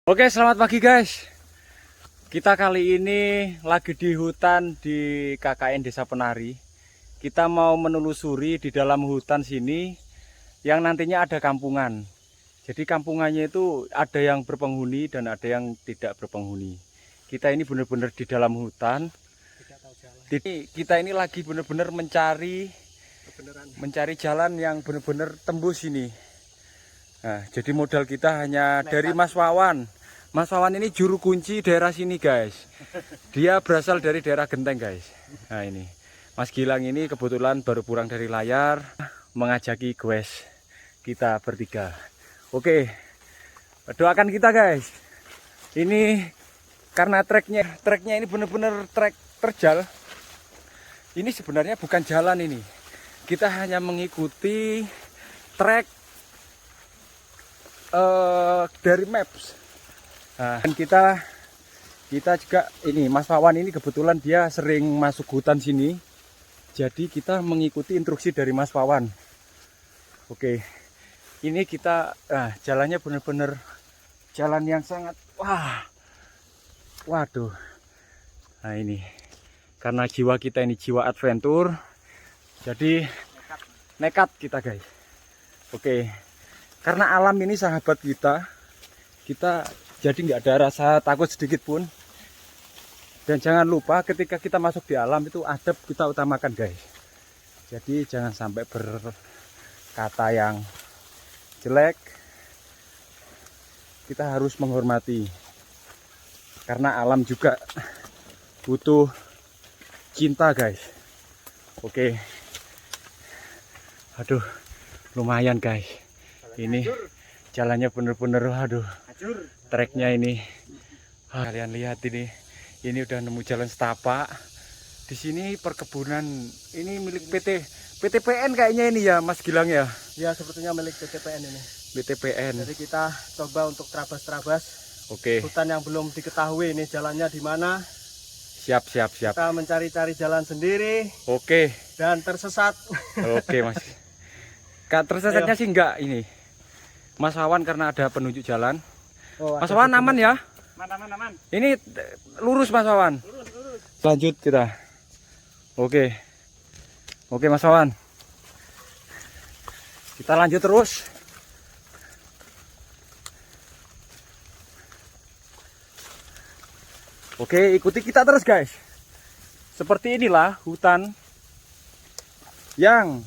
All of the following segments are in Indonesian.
Oke, selamat pagi guys. Kita kali ini lagi di hutan di KKN Desa Penari. Kita mau menelusuri di dalam hutan sini yang nantinya ada kampungan. Jadi kampungannya itu ada yang berpenghuni dan ada yang tidak berpenghuni. Kita ini benar-benar di dalam hutan. Jadi kita ini lagi benar-benar mencari jalan yang benar-benar tembus ini. Nah, jadi modal kita hanya dari Mas Wawan. Mas Wawan ini juru kunci daerah sini guys. Dia berasal dari daerah Genteng guys. Nah ini Mas Gilang ini kebetulan baru pulang dari layar, mengajaki guys kita bertiga. Oke, doakan kita guys. Ini karena treknya ini benar-benar trek terjal. Ini sebenarnya bukan jalan ini. Kita hanya mengikuti trek dari maps. Nah, dan kita juga ini Mas Wawan ini kebetulan dia sering masuk hutan sini. Jadi kita mengikuti instruksi dari Mas Wawan. Oke. Ini kita jalannya benar-benar jalan yang sangat waduh. Nah, ini karena jiwa kita ini jiwa adventure. Jadi nekat kita guys. Oke. Karena alam ini sahabat kita jadi nggak ada rasa takut sedikit pun. Dan jangan lupa ketika kita masuk di alam itu adab kita utamakan guys. Jadi jangan sampai berkata yang jelek. Kita harus menghormati. Karena alam juga butuh cinta guys. Oke. Aduh, lumayan guys. Ini jalannya bener-bener aduh. Treknya ini, kalian lihat ini udah nemu jalan setapak. Di sini perkebunan ini milik PTPN kayaknya ini ya, Mas Gilang ya. Ya, sepertinya milik PTPN ini. PTPN. Jadi kita coba untuk terabas-terabas. Oke. Hutan yang belum diketahui ini jalannya di mana. Siap. Kita mencari-cari jalan sendiri. Oke. Dan tersesat. Oke Mas. Tersesatnya sih enggak ini. Mas Wawan karena ada penunjuk jalan. Mas Wawan aman ya? Aman. Ini lurus Mas Wawan. Lurus. Lanjut kita. Oke Mas Wawan. Kita lanjut terus. Oke, ikuti kita terus guys. Seperti inilah hutan yang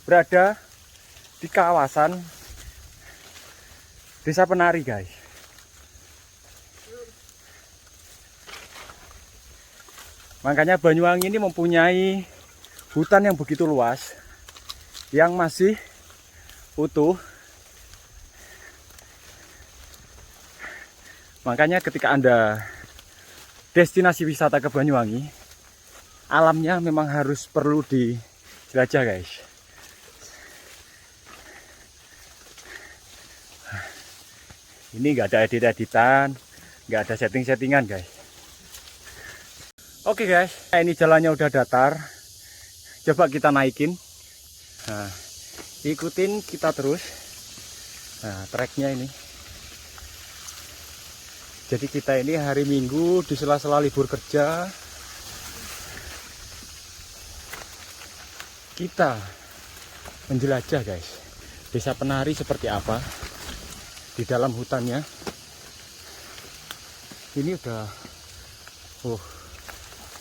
berada di kawasan Desa Penari guys. Makanya Banyuwangi ini mempunyai hutan yang begitu luas, yang masih utuh. Makanya ketika Anda destinasi wisata ke Banyuwangi, alamnya memang harus perlu dijelajah guys. Ini nggak ada edit-editan, nggak ada setting-settingan guys. Oke guys, ini jalannya udah datar. Coba kita naikin. Nah, ikutin kita terus. Nah, treknya ini. Jadi kita ini hari Minggu di sela-sela libur kerja. Kita menjelajah guys. Desa Penari seperti apa di dalam hutannya. Ini udah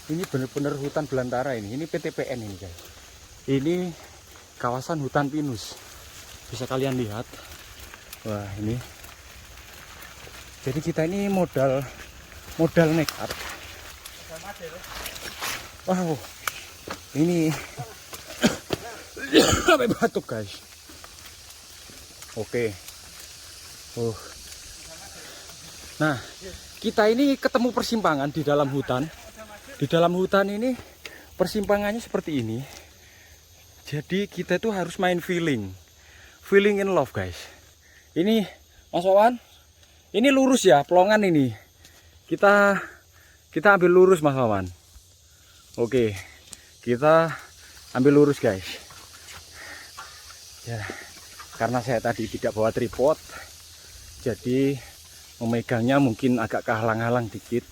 ini benar-benar hutan belantara ini. Ini PTPN ini guys. Ini kawasan hutan pinus. Bisa kalian lihat. Wah, ini. Jadi kita ini modal nekat. Wow. Ini sampai batuk guys. Oke. Nah, kita ini ketemu persimpangan di dalam hutan. Di dalam hutan ini persimpangannya seperti ini. Jadi kita itu harus main feeling in love guys. Ini Mas Wawan, ini lurus ya, pelongan ini. Kita ambil lurus Mas Wawan. Oke, kita ambil lurus guys. Ya, karena saya tadi tidak bawa tripod, jadi Memegangnya mungkin agak kehalang-halang dikit.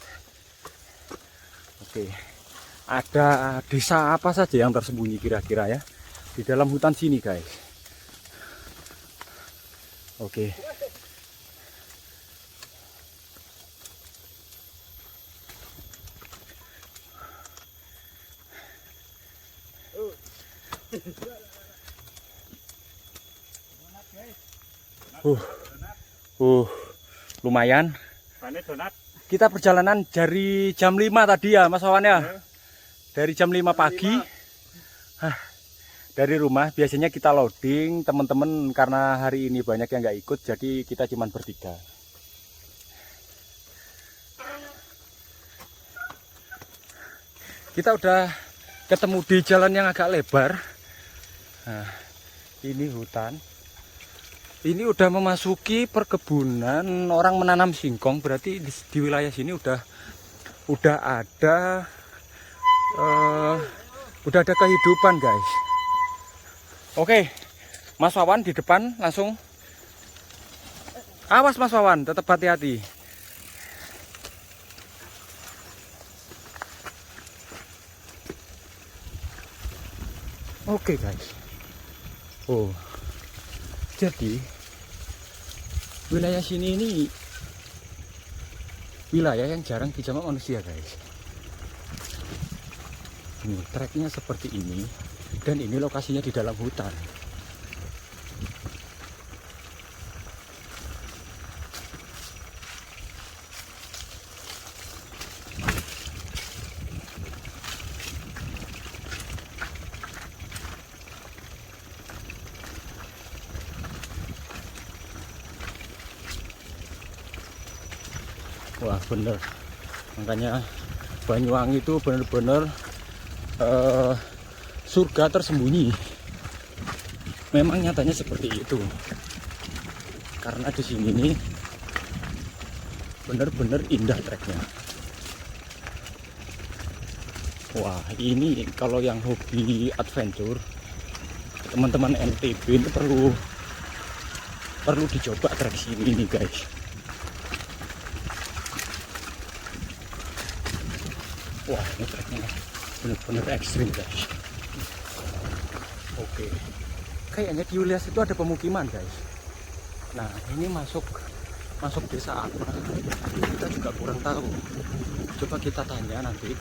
Oke. Ada desa apa saja yang tersembunyi kira-kira ya di dalam hutan sini, guys? Oke. Lumayan. Kita perjalanan dari jam 5 tadi ya, Mas Wawan ya. Dari jam 5 pagi. Dari rumah biasanya kita loading, teman-teman karena hari ini banyak yang nggak ikut, jadi kita cuma bertiga. Kita udah ketemu di jalan yang agak lebar. Nah, ini hutan. Ini udah memasuki perkebunan orang menanam singkong, berarti di wilayah sini udah ada kehidupan, guys. Oke, Mas Wawan di depan langsung. Awas Mas Wawan, tetap hati-hati. Oke guys. Oh, jadi wilayah sini ini wilayah yang jarang dijamah manusia, guys. Ini treknya seperti ini, dan ini lokasinya di dalam hutan. Wah bener, makanya Banyuwangi itu bener-bener surga tersembunyi. Memang nyatanya seperti itu, karena di sini nih bener-bener indah treknya. Wah ini kalau yang hobi adventure, teman-teman NTB ini perlu dicoba trek sini nih, guys. Wah ini treknya bener-bener ekstrim, guys. Oke, kayaknya di Yulias itu ada pemukiman, guys. Nah ini masuk desa apa kita juga kurang tahu. Coba kita tanya nanti,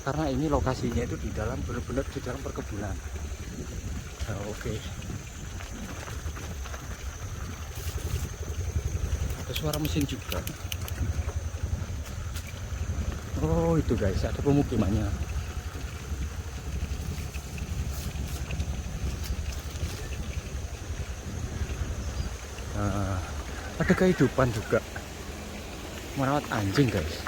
karena ini lokasinya itu di dalam, bener-bener di dalam perkebunan. Nah, oke. Ada suara mesin juga. Oh itu guys, ada pemukimannya. Nah, ada kehidupan juga, merawat anjing, guys.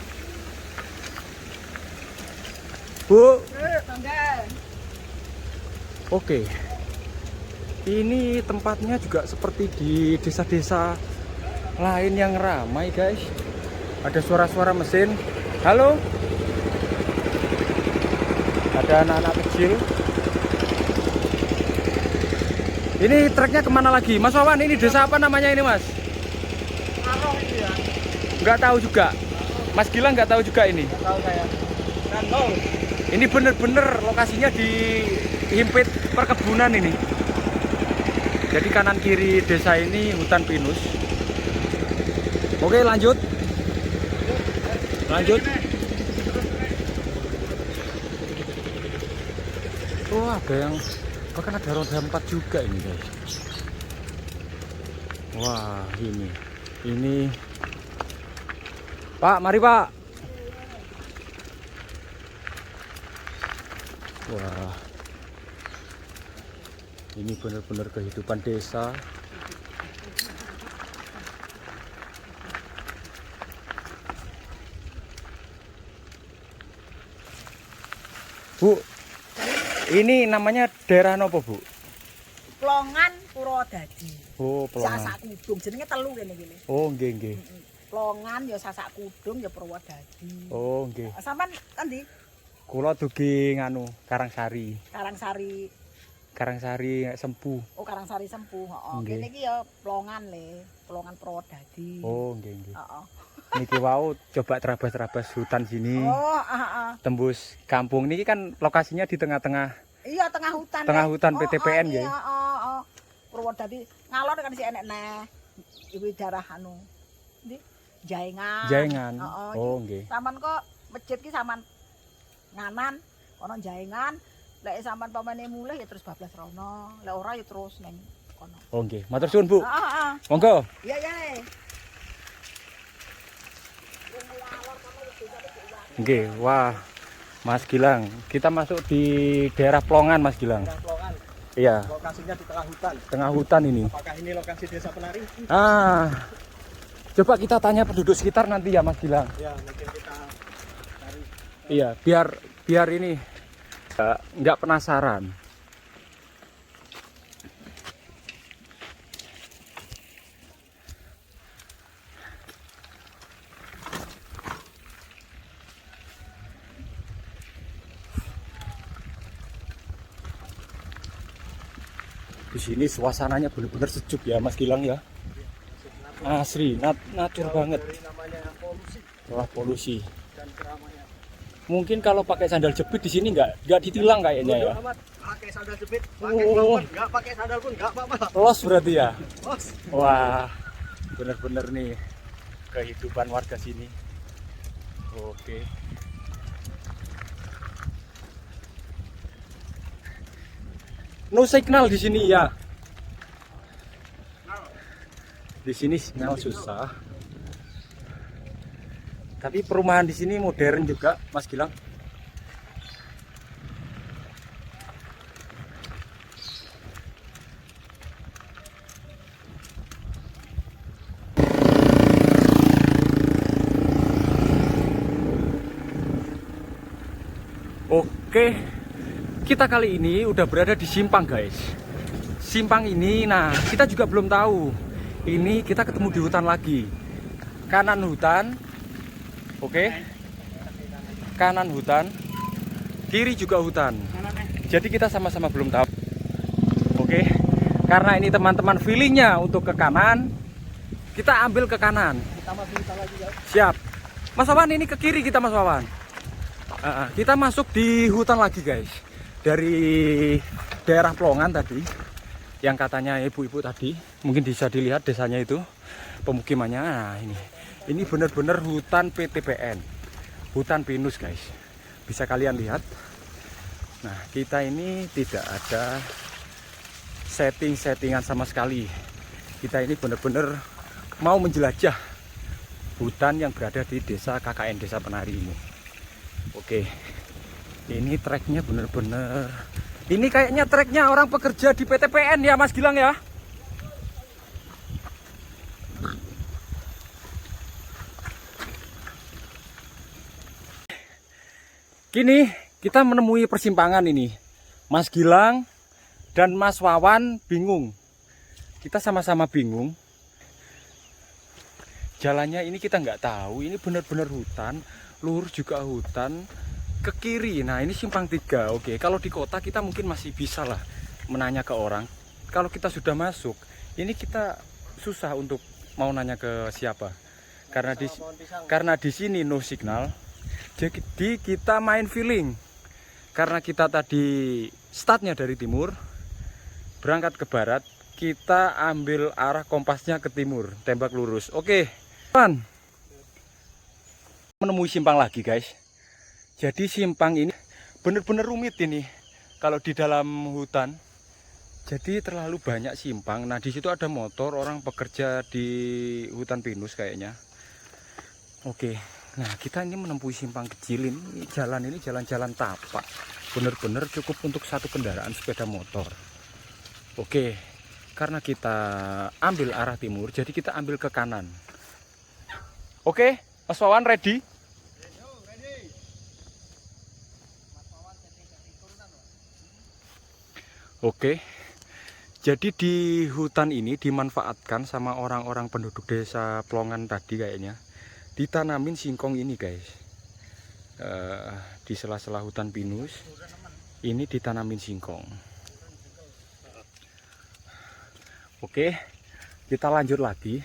Bu, oke. Ini tempatnya juga seperti di desa-desa lain yang ramai, guys. Ada suara-suara mesin. Halo, ada anak-anak kecil. Ini treknya kemana lagi, Mas Wawan? Ini desa apa namanya ini, Mas? Aroh ini ya. Nggak tahu juga. Mas Gilang nggak tahu juga ini. Nggak tahu saya. Randol. Ini bener-bener lokasinya di himpit perkebunan ini. Jadi kanan kiri desa ini hutan pinus. Oke, lanjut. Lanjut. Oh, ada yang bahkan ada roda 4 juga ini, guys. Wah, ini Pak, mari Pak. Wah, ini benar-benar kehidupan desa. Bu, ini namanya daerah nopo, Bu? Plongan Purwodadi. Oh, Pelongan. Sasak Kudung jenenge telu kene iki. Oh, nggih nggih. Plongan ya Sasak Kudung ya Purwodadi. Oh, nggih. Sampeyan endi? Kula dugi nganu Karangsari. Karangsari. Karangsari Sempu. Oh, Karangsari Sempu, heeh. Nggih. Kene iki ya Plongan le. Pelongan Purwodadi. Oh, nggih nggih. Heeh. Niki wau coba terabas-terabas hutan sini. Oh, heeh. Tembus kampung niki kan lokasinya di tengah-tengah Iya, tengah hutan. Tengah Nek. hutan Oh, PTPN oh, nggih. Iya, heeh. Purwodadi ngalor kan sih enek neh. Iku daerah anu. Ndi? Jaengan. Jaengan. Heeh. Oh, nggih. Saman kok masjid ki saman nganan, kono Jaengan. Lek sampean pamane mulih ya terus bablas rono. Lek ora ya terus ning kono. Oh, nggih. Matur suwun, Bu. Heeh. Monggo. Iya, iya. Nggih, wah. Mas Gilang, kita masuk di daerah Plongan, Mas Gilang. Daerah Plongan. Iya, Lokasinya di tengah hutan. tengah hutan ini. Apakah ini lokasi desa penari? Coba kita tanya penduduk sekitar nanti ya, Mas Gilang. Ya, mungkin kita cari. Iya, biar ini nggak penasaran. Di sini suasananya benar-benar sejuk ya, Mas Gilang ya. Asri, natur banget. Ini namanya polusi Wah, polusi. dan keramaian. Mungkin kalau pakai sandal jepit di sini nggak ditilang kayaknya ya. Amat pakai sandal jepit, pakai Oh. sandal nggak pakai sandal pun nggak apa-apa. Los berarti ya. Bos. Wah, bener-bener nih kehidupan warga sini. Oke. No signal di sini ya. Di sini sinyal susah. Tapi perumahan di sini modern juga, Mas Gilang. Oke, kita kali ini udah berada di Simpang guys. Simpang ini, nah kita juga belum tahu. Ini kita ketemu di hutan lagi. Kanan hutan, oke. Kanan hutan, kiri juga hutan. Jadi kita sama-sama belum tahu. Oke, karena ini teman-teman feelingnya untuk ke kanan, kita ambil ke kanan. Kita masuk hutan lagi ya. Siap. Mas Wawan, ini ke kiri kita Mas Wawan. Kita masuk di hutan lagi guys. Dari daerah Plongan tadi, yang katanya ibu-ibu tadi, mungkin bisa dilihat desanya itu, pemukimannya. Nah ini benar-benar hutan PTPN, hutan pinus guys. Bisa kalian lihat. Nah kita ini tidak ada settingan sama sekali. Kita ini benar-benar mau menjelajah hutan yang berada di desa KKN Desa Penari ini. Oke, ini treknya bener-bener. Ini kayaknya treknya orang pekerja di PTPN ya Mas Gilang ya. Kini kita menemui persimpangan ini. Mas Gilang dan Mas Wawan bingung. Kita sama-sama bingung. Jalannya ini kita nggak tahu. Ini benar-benar hutan. Lurus juga hutan, ke kiri. Nah ini simpang 3. Oke, kalau di kota kita mungkin masih bisa lah menanya ke orang. Kalau kita sudah masuk, ini kita susah untuk mau nanya ke siapa. Karena di sini no signal. Jadi kita main feeling. Karena kita tadi startnya dari timur, berangkat ke barat, kita ambil arah kompasnya ke timur, tembak lurus. Oke, teman. Menemui simpang lagi guys. Jadi simpang ini benar-benar rumit ini kalau di dalam hutan. Jadi terlalu banyak simpang. Nah di situ ada motor orang pekerja di hutan pinus kayaknya. Oke, nah kita ini menempuh simpang kecil ini. Jalan ini jalan-jalan tapak. Benar-benar cukup untuk satu kendaraan sepeda motor. Oke, karena kita ambil arah timur, jadi kita ambil ke kanan. Oke, Mas Wawan ready? Oke, jadi di hutan ini dimanfaatkan sama orang-orang penduduk desa Plongan tadi kayaknya. Ditanamin singkong ini guys. Di sela-sela hutan pinus, ini ditanamin singkong. Oke, Kita lanjut lagi.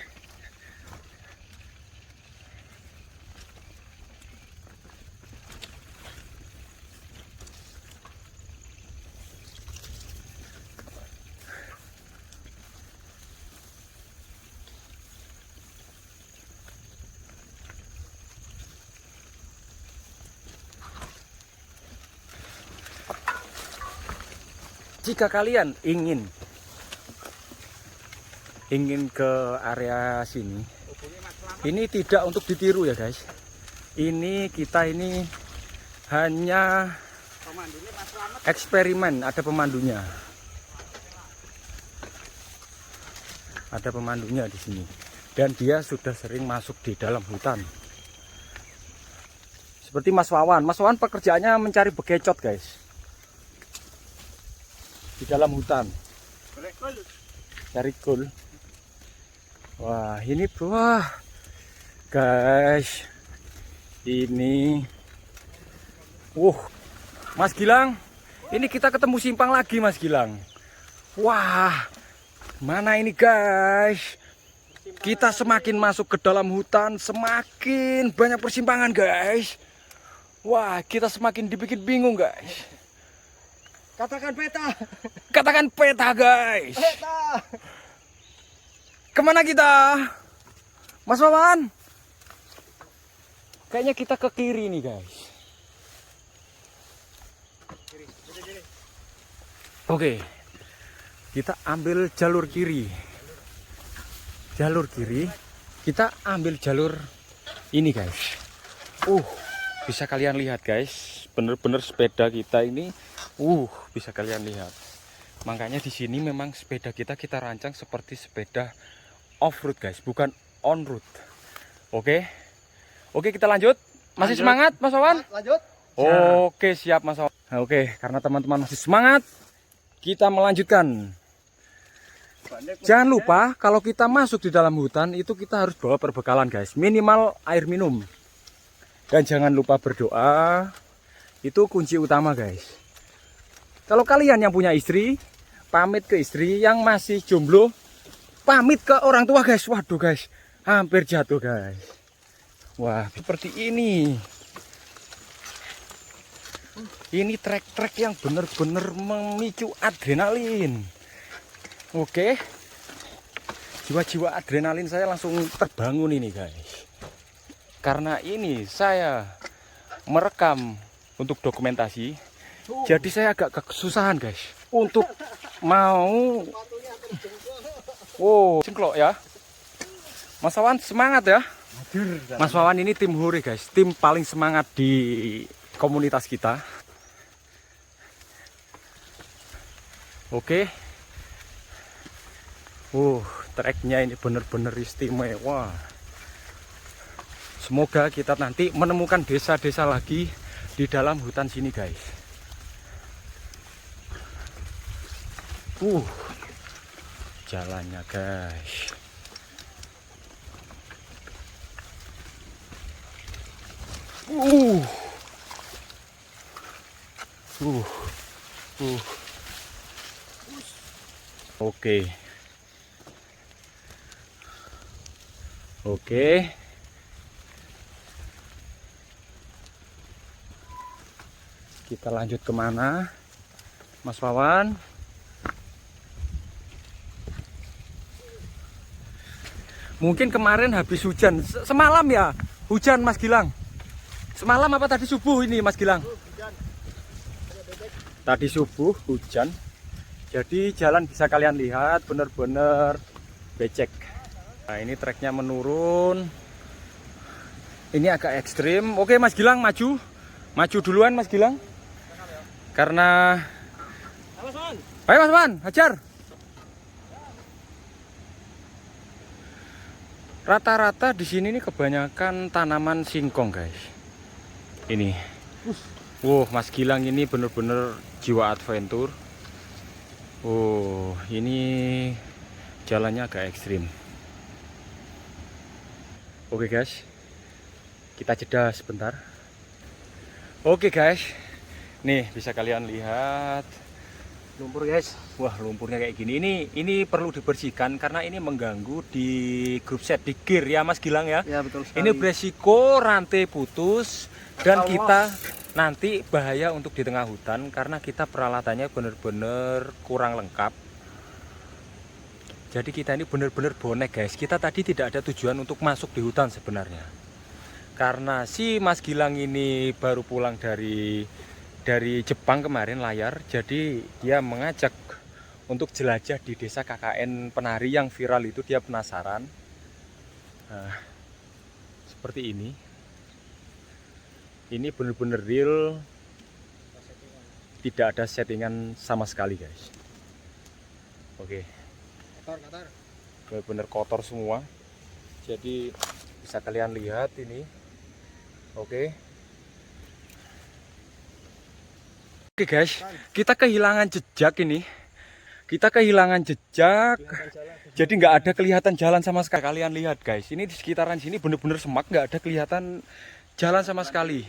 Jika kalian ingin ke area sini, ini tidak untuk ditiru ya guys. Kita ini hanya eksperimen, ada pemandunya. Ada pemandunya di sini. Dan dia sudah sering masuk di dalam hutan. Seperti Mas Wawan. Mas Wawan pekerjaannya mencari bekecot guys. Di dalam hutan. Cari kul. Wah, ini wah. Guys. Ini. Mas Gilang. Ini kita ketemu simpang lagi Mas Gilang. Wah. Mana ini guys? Kita semakin masuk ke dalam hutan, semakin banyak persimpangan guys. Wah, kita semakin dibikin bingung guys. Katakan peta. Katakan peta guys. Peta. Kemana kita? Mas Wawan? Kayaknya kita ke kiri nih guys. Oke. Kita ambil jalur kiri. Jalur kiri. Kita ambil jalur ini guys. Bisa kalian lihat guys. Bener-bener sepeda kita ini. Bisa kalian lihat. Makanya di sini memang sepeda kita rancang seperti sepeda off-road guys, bukan on-road. Oke, kita lanjut. Masih semangat Mas Wawan? Lanjut. Oke, siap Mas Wawan. Oke, karena teman-teman masih semangat, kita melanjutkan. Jangan lupa kalau kita masuk di dalam hutan itu kita harus bawa perbekalan guys, minimal air minum. Dan jangan lupa berdoa. Itu kunci utama guys. Kalau kalian yang punya istri, pamit ke istri. Yang masih jomblo, pamit ke orang tua guys. Waduh guys, hampir jatuh guys. Wah, seperti ini. Ini trek-trek yang benar-benar memicu adrenalin. Oke. Jiwa-jiwa adrenalin saya langsung terbangun ini guys. Karena ini saya merekam untuk dokumentasi. Jadi saya agak kesusahan guys untuk mau cengklok ya. Mas Wawan semangat ya. Mas Wawan ini tim hore guys, tim paling semangat di komunitas kita. Oke. Treknya ini benar-benar istimewa. Semoga kita nanti menemukan desa-desa lagi di dalam hutan sini guys. Jalannya guys. Oke. Kita lanjut kemana Mas Wawan? Mungkin kemarin habis hujan. Semalam ya hujan Mas Gilang. Semalam apa tadi subuh ini Mas Gilang? Hujan. Tadi subuh hujan. Jadi jalan bisa kalian lihat benar-benar becek. Nah, ini treknya menurun. Ini agak ekstrim. Oke Mas Gilang maju. Maju duluan Mas Gilang. Karena ayo Mas Wan, hajar. Rata-rata di sini nih kebanyakan tanaman singkong guys. Ini. Mas Gilang ini bener-bener jiwa adventure. Ini jalannya agak ekstrim. Oke guys. Kita jeda sebentar. Oke guys. Nih bisa kalian lihat Lumpur guys. Wah, lumpurnya kayak gini. Ini perlu dibersihkan karena ini mengganggu di grup set di gear ya Mas Gilang ya. Ya betul sekali. Ini beresiko rantai putus dan Atau kita nanti bahaya untuk di tengah hutan karena kita peralatannya benar-benar kurang lengkap. Jadi kita ini benar-benar bonek guys. Kita tadi tidak ada tujuan untuk masuk di hutan sebenarnya. Karena si Mas Gilang ini baru pulang dari Jepang kemarin layar, jadi dia mengajak untuk jelajah di desa KKN Penari yang viral itu, dia penasaran. Nah, seperti ini benar-benar real, tidak ada settingan sama sekali guys. Oke, Kotor. benar-benar kotor semua, jadi bisa kalian lihat ini. Oke guys, kita kehilangan jejak ini. Kita kehilangan jejak. Jadi nggak ada kelihatan jalan sama sekali. Kalian lihat guys, ini di sekitaran sini bener-bener semak, nggak ada kelihatan jalan sama sekali.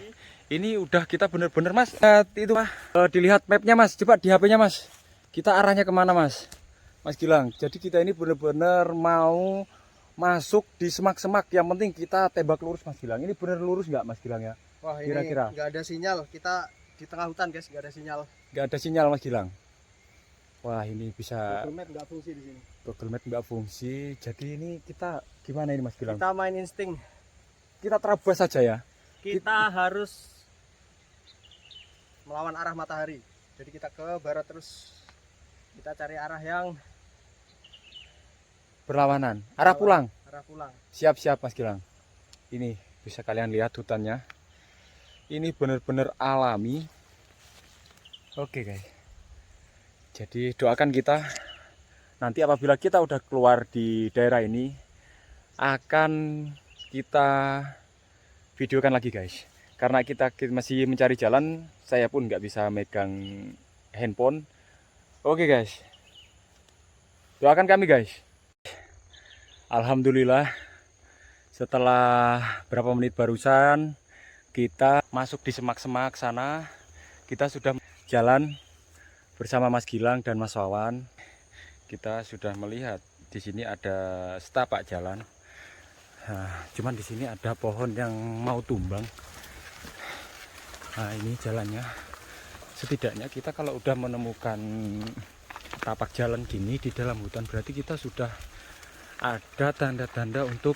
Ini udah kita bener-bener Mas, itu mah dilihat mapnya Mas, coba di HP-nya Mas. Kita arahnya kemana Mas? Mas Gilang. Jadi kita ini bener-bener mau masuk di semak-semak. Yang penting kita tembak lurus Mas Gilang. Ini bener lurus nggak Mas Gilang ya? Wah, ini Kira-kira nggak ada sinyal. Kita di tengah hutan guys, nggak ada sinyal. nggak ada sinyal Mas Gilang. Wah, ini bisa Google Map nggak fungsi di sini. Google Map nggak fungsi. Jadi ini kita gimana ini Mas Gilang? Kita main insting. Kita terabas saja ya. Kita harus melawan arah matahari. Jadi kita ke barat terus. Kita cari arah yang Berlawanan. Arah pulang. Arah pulang. Siap-siap Mas Gilang. Ini bisa kalian lihat hutannya. Ini benar-benar alami. Oke guys. Jadi doakan kita nanti apabila kita udah keluar di daerah ini akan kita videokan lagi guys. Karena kita masih mencari jalan, saya pun nggak bisa megang handphone. Oke guys. Doakan kami guys. Alhamdulillah setelah berapa menit barusan kita masuk di semak-semak sana. Kita sudah jalan bersama Mas Gilang dan Mas Wawan. Kita sudah melihat di sini ada setapak jalan. Nah, cuman di sini ada pohon yang mau tumbang. Nah, ini jalannya. Setidaknya kita kalau udah menemukan tapak jalan gini di dalam hutan, berarti kita sudah ada tanda-tanda untuk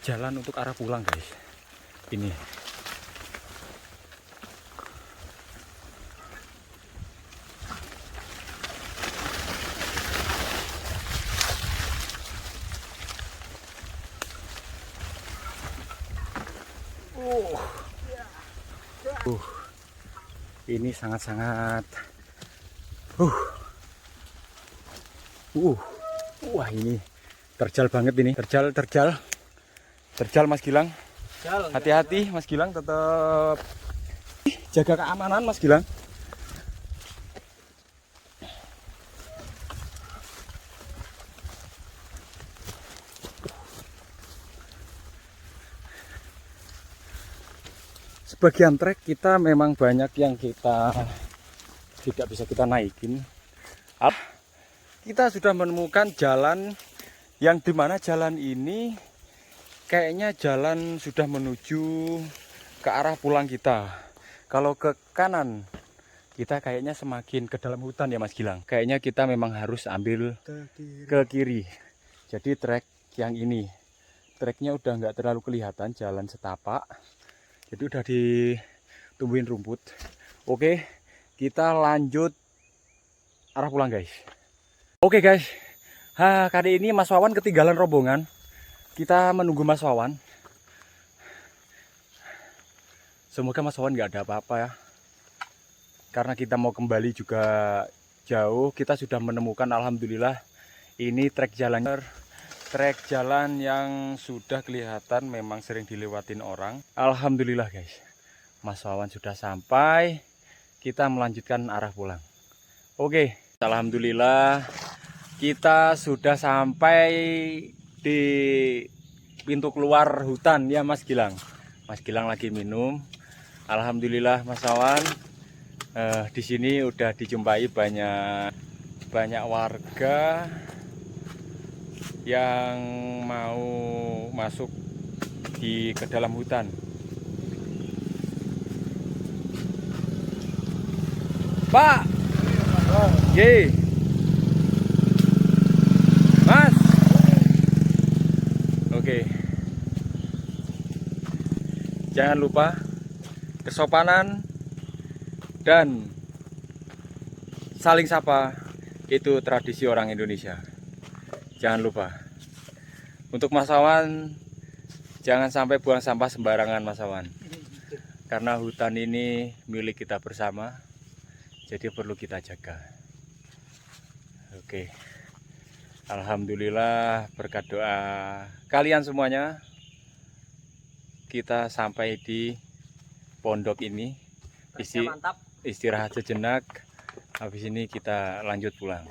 jalan untuk arah pulang guys. Ini ini sangat-sangat wah, ini terjal banget ini. Terjal Mas Gilang. Hati-hati Mas Gilang, tetap jaga keamanan Mas Gilang. Sebagian trek kita memang banyak yang kita tidak bisa kita naikin. Kita sudah menemukan jalan yang dimana jalan ini kayaknya jalan sudah menuju ke arah pulang kita. Kalau ke kanan kita kayaknya semakin ke dalam hutan ya Mas Gilang. Kayaknya kita memang harus ambil ke kiri. Jadi trek yang ini, treknya udah nggak terlalu kelihatan, jalan setapak. Jadi udah ditumbuhin rumput. Oke, kita lanjut arah pulang guys. Oke guys, kali ini Mas Wawan ketinggalan rombongan. Kita menunggu Mas Wawan. Semoga Mas Wawan nggak ada apa-apa ya. Karena kita mau kembali juga jauh. Kita sudah menemukan alhamdulillah ini trek jalan yang sudah kelihatan memang sering dilewatin orang. Alhamdulillah guys, Mas Wawan sudah sampai. Kita melanjutkan arah pulang. Oke, alhamdulillah kita sudah sampai di pintu keluar hutan ya Mas Gilang. Mas Gilang lagi minum. Alhamdulillah Mas Wawan Di sini udah dijumpai banyak warga yang mau masuk ke dalam hutan. Pak, ye, Mas, oke. Jangan lupa kesopanan dan saling sapa itu tradisi orang Indonesia. Jangan lupa. Untuk Mas Wawan, jangan sampai buang sampah sembarangan, Mas Wawan. Karena hutan ini milik kita bersama, jadi perlu kita jaga. Oke. Alhamdulillah berkat doa kalian semuanya, kita sampai di pondok ini. Mantap. Istirahat sejenak. Habis ini kita lanjut pulang.